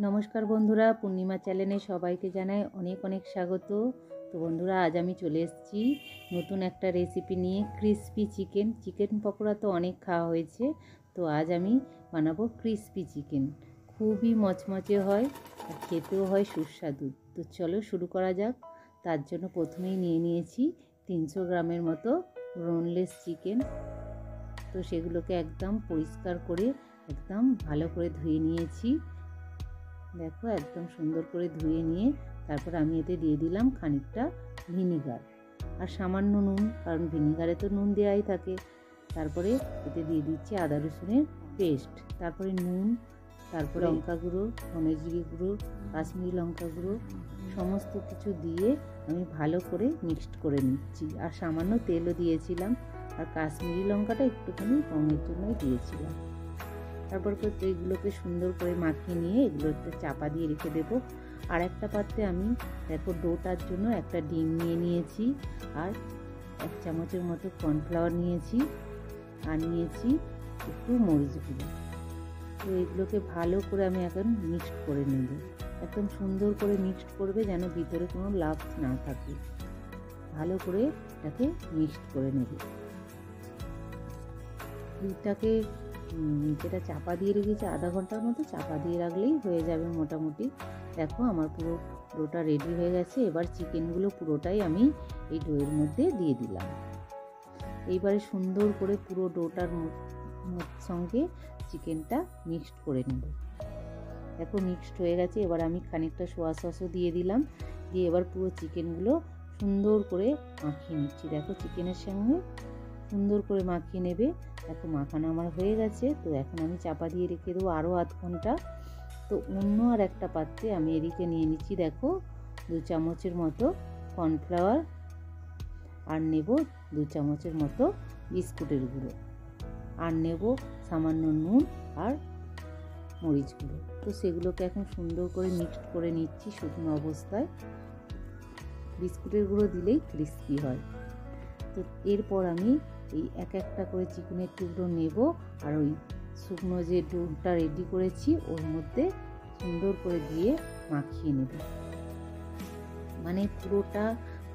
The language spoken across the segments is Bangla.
নমস্কার বন্ধুরা, পূর্ণিমা চ্যানেলে সবাইকে জানাই অনেক অনেক স্বাগত। তো বন্ধুরা, আজ আমি চলে এসেছি নতুন একটা রেসিপি নিয়ে, ক্রিসপি চিকেন পকোড়া তো অনেক খাওয়া হয়েছে। তো আজ আমি বানাবো ক্রিসপি চিকেন। খুবই মচমচে হয় আর খেতেও হয় সুস্বাদু। তো চলো শুরু করা যাক। তার জন্য প্রথমেই নিয়ে নিয়েছি 300 গ্রামের মতো বোনলেস চিকেন। তো সেগুলোকে একদম পরিষ্কার করে একদম ভালো করে ধুয়ে নিয়েছি। দেখো, একদম সুন্দর করে ধুয়ে নিয়ে তারপর আমি এতে দিয়ে দিলাম খানিকটা ভিনিগার আর সামান্য নুন, কারণ ভিনিগারে তো নুন দেওয়াই থাকে। তারপরে এতে দিয়ে দিচ্ছি আদা রসুনের পেস্ট, তারপরে নুন, তারপরে লঙ্কা গুঁড়ো, ধনে জিরে গুঁড়ো, কাশ্মীরি লঙ্কা গুঁড়ো, সমস্ত কিছু দিয়ে আমি ভালো করে মিক্সড করে নিচ্ছি। আর সামান্য তেলও দিয়েছিলাম, আর কাশ্মীরি লঙ্কাটা একটুখানি রঙের জন্যই দিয়েছিলাম। তারপর এইগুলোকে সুন্দর করে মাখিয়ে নিয়ে এগুলোতে চাপা দিয়ে রেখে দেবো। আর একটা পাত্রে আমি দেখো ডোটার জন্য একটা ডিম নিয়ে নিয়েছি, আর 1 চামচের মতো কর্নফ্লাওয়ার নিয়েছি, আর নিয়েছি একটু মরিচ গুঁড়ো। তো এগুলোকে ভালো করে আমি এখন মিক্সড করে নেব। একদম সুন্দর করে মিক্সড করবে, যেন ভিতরে কোনো লাম্পস না থাকে। ভালো করে এটাকে মিক্সড করে নেবে। দুধটাকে যেটা চাপা দিয়ে রেখেছি আধা ঘন্টার মতো চাপা দিয়ে রাখলেই হয়ে যাবে মোটামুটি। দেখো, আমার পুরো ডোটা রেডি হয়ে গেছে। এবার চিকেনগুলো পুরোটাই আমি এই ডোয়ের মধ্যে দিয়ে দিলাম। এইবারে সুন্দর করে পুরো ডোটার সঙ্গে চিকেনটা মিক্সড করে নেব। দেখো, মিক্সড হয়ে গেছে। এবার আমি খানিকটা সোয়া সসও দিয়ে দিলাম, দিয়ে এবার পুরো চিকেনগুলো সুন্দর করে মাখিয়ে নিচ্ছি। দেখো, চিকেনের সঙ্গে সুন্দর করে মাখিয়ে নেবে। দেখো, মাখানো আমার হয়ে গেছে। তো এখন আমি চাপা দিয়ে রেখে দেবো আরও আধ ঘন্টা। তো অন্য আর একটা পাত্রে আমি এদিকে নিয়ে নিচ্ছি, দেখো 2 চামচের মতো কর্নফ্লাওয়ার, আর নেব 2 চামচের মতো বিস্কুটের গুঁড়ো, আর নেব সামান্য নুন আর মরিচ গুঁড়ো। তো সেগুলোকে এখন সুন্দর করে মিক্সড করে নিচ্ছি শুকনো অবস্থায়। বিস্কুটের গুঁড়ো দিলেই ক্রিস্পি হয়। তো এরপর আমি এই একটা করে চিকেনের টুকরো নেব, আর ওই শুকনো যে ডোটা রেডি করেছি ওর মধ্যে সুন্দর করে দিয়ে মাখিয়ে নেব। মানে পুরোটা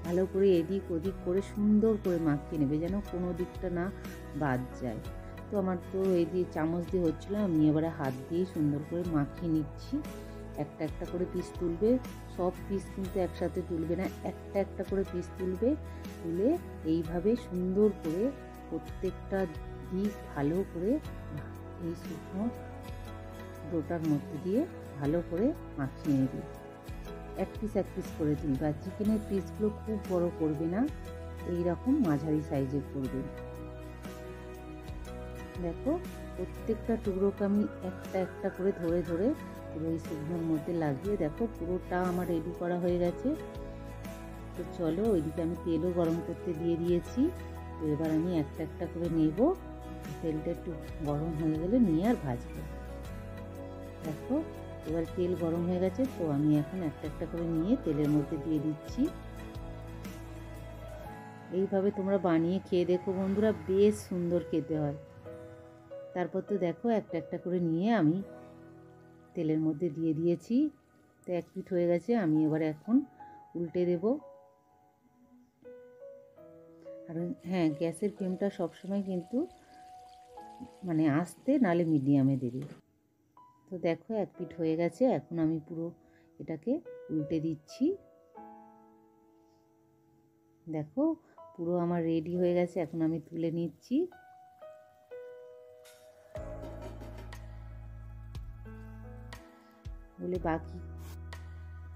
ভালো করে এদিক ওদিক করে সুন্দর করে মাখিয়ে নেবে, যেন কোনো দিকটা না বাদ যায়। তো আমার তো এই দিয়ে চামচ দিয়ে হচ্ছিল, আমি এবারে হাত দিয়ে সুন্দর করে মাখিয়ে নিচ্ছি। একটা একটা করে পিস তুলবে, সব পিস কিন্তু একসাথে তুলবে না, একটা একটা করে পিস তুলবে। তুলে এইভাবে সুন্দর করে প্রত্যেকটা দিক ভালো করে এই শুকনো ডোটার মধ্যে দিয়ে ভালো করে মাখিয়ে নেবে। এক পিস করে তুলবে। আর চিকেনের পিসগুলো খুব বড় করবে না, এইরকম মাঝারি সাইজের করবে। দেখো, প্রত্যেকটা টুকরোকে আমি একটা একটা করে ধরে ধরে পুরো এই শুকনোর মধ্যে লাগিয়ে, দেখো পুরোটা আমার রেডি করা হয়ে গেছে। তো চলো, ওইদিকে আমি তেলও গরম করতে দিয়ে দিয়েছি। তো এবার আমি একটা একটা করে নেব। তেলটা একটু গরম হয়ে গেলে নিয়ে আর ভাজবো। দেখো, এবার তেল গরম হয়ে গেছে। তো আমি এখন একটা একটা করে নিয়ে তেলের মধ্যে দিয়ে দিচ্ছি। এইভাবে তোমরা বানিয়ে খেয়ে দেখো বন্ধুরা, বেশ সুন্দর খেতে হয়। তারপর তো দেখো, একটা একটা করে নিয়ে আমি তেলের মধ্যে দিয়ে দিয়েছি। তো এক পিঠ হয়ে গেছে, আমি এবার এখন উল্টে দেব। আর হ্যাঁ, গ্যাসের ফ্লেমটা সবসময় কিন্তু মানে আস্তে, নালে মিডিয়ামে দেবে। তো দেখো, এক পিঠ হয়ে গেছে। এখন আমি পুরো এটাকে উল্টে দিচ্ছি। দেখো, পুরো আমার রেডি হয়ে গেছে। এখন আমি তুলে নিচ্ছি। বলে বাকি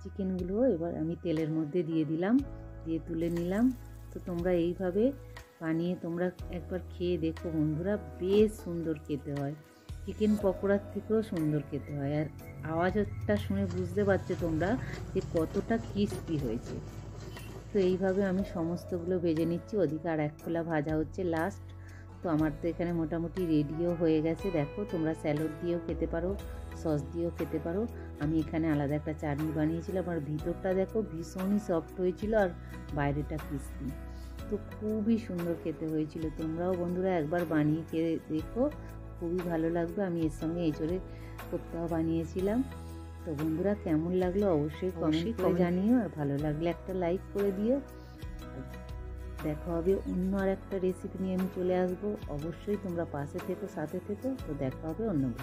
চিকেনগুলো এবার আমি তেলের মধ্যে দিয়ে দিলাম, দিয়ে তুলে নিলাম। তো তোমরা এইভাবে বানিয়ে তোমরা একবার খেয়ে দেখো বন্ধুরা, বেশ সুন্দর খেতে হয়। চিকেন পকোড়ার থেকেও সুন্দর খেতে হয়। আর আওয়াজটা শুনে বুঝতে পারছো তোমরা যে কতটা ক্রিস্পি হয়েছে। তো এইভাবে আমি সমস্তগুলো ভেজে নিচ্ছি। ওদিকে আর এক খোলা ভাজা হচ্ছে লাস্ট। তো আমার তো এখানে মোটামুটি রেডিও হয়ে গেছে। দেখো, তোমরা স্যালাড দিয়েও খেতে পারো, সস দিয়েও খেতে পারো। আমি এখানে আলাদা একটা চাটনি বানিয়েছিলাম। আর ভিতরটা দেখো ভীষণই সফট হয়েছিল, আর বাইরেটা ক্রিস্পি। তো খুবই সুন্দর খেতে হয়েছিল। তোমরাও বন্ধুরা একবার বানিয়ে খেয়ে দেখো, খুবই ভালো লাগবে। আমি এর সঙ্গে এঁচোড়ের কোপ্তাও বানিয়েছিলাম। তো বন্ধুরা, কেমন লাগলো অবশ্যই কমেন্ট করে জানিও, আর ভালো লাগলে একটা লাইক করে দিও। দেখা হবে অন্য আর একটা রেসিপি নিয়ে আমি চলে আসবো। অবশ্যই তোমরা পাশে থেকো, সাথে থেকো। তো দেখা হবে অন্য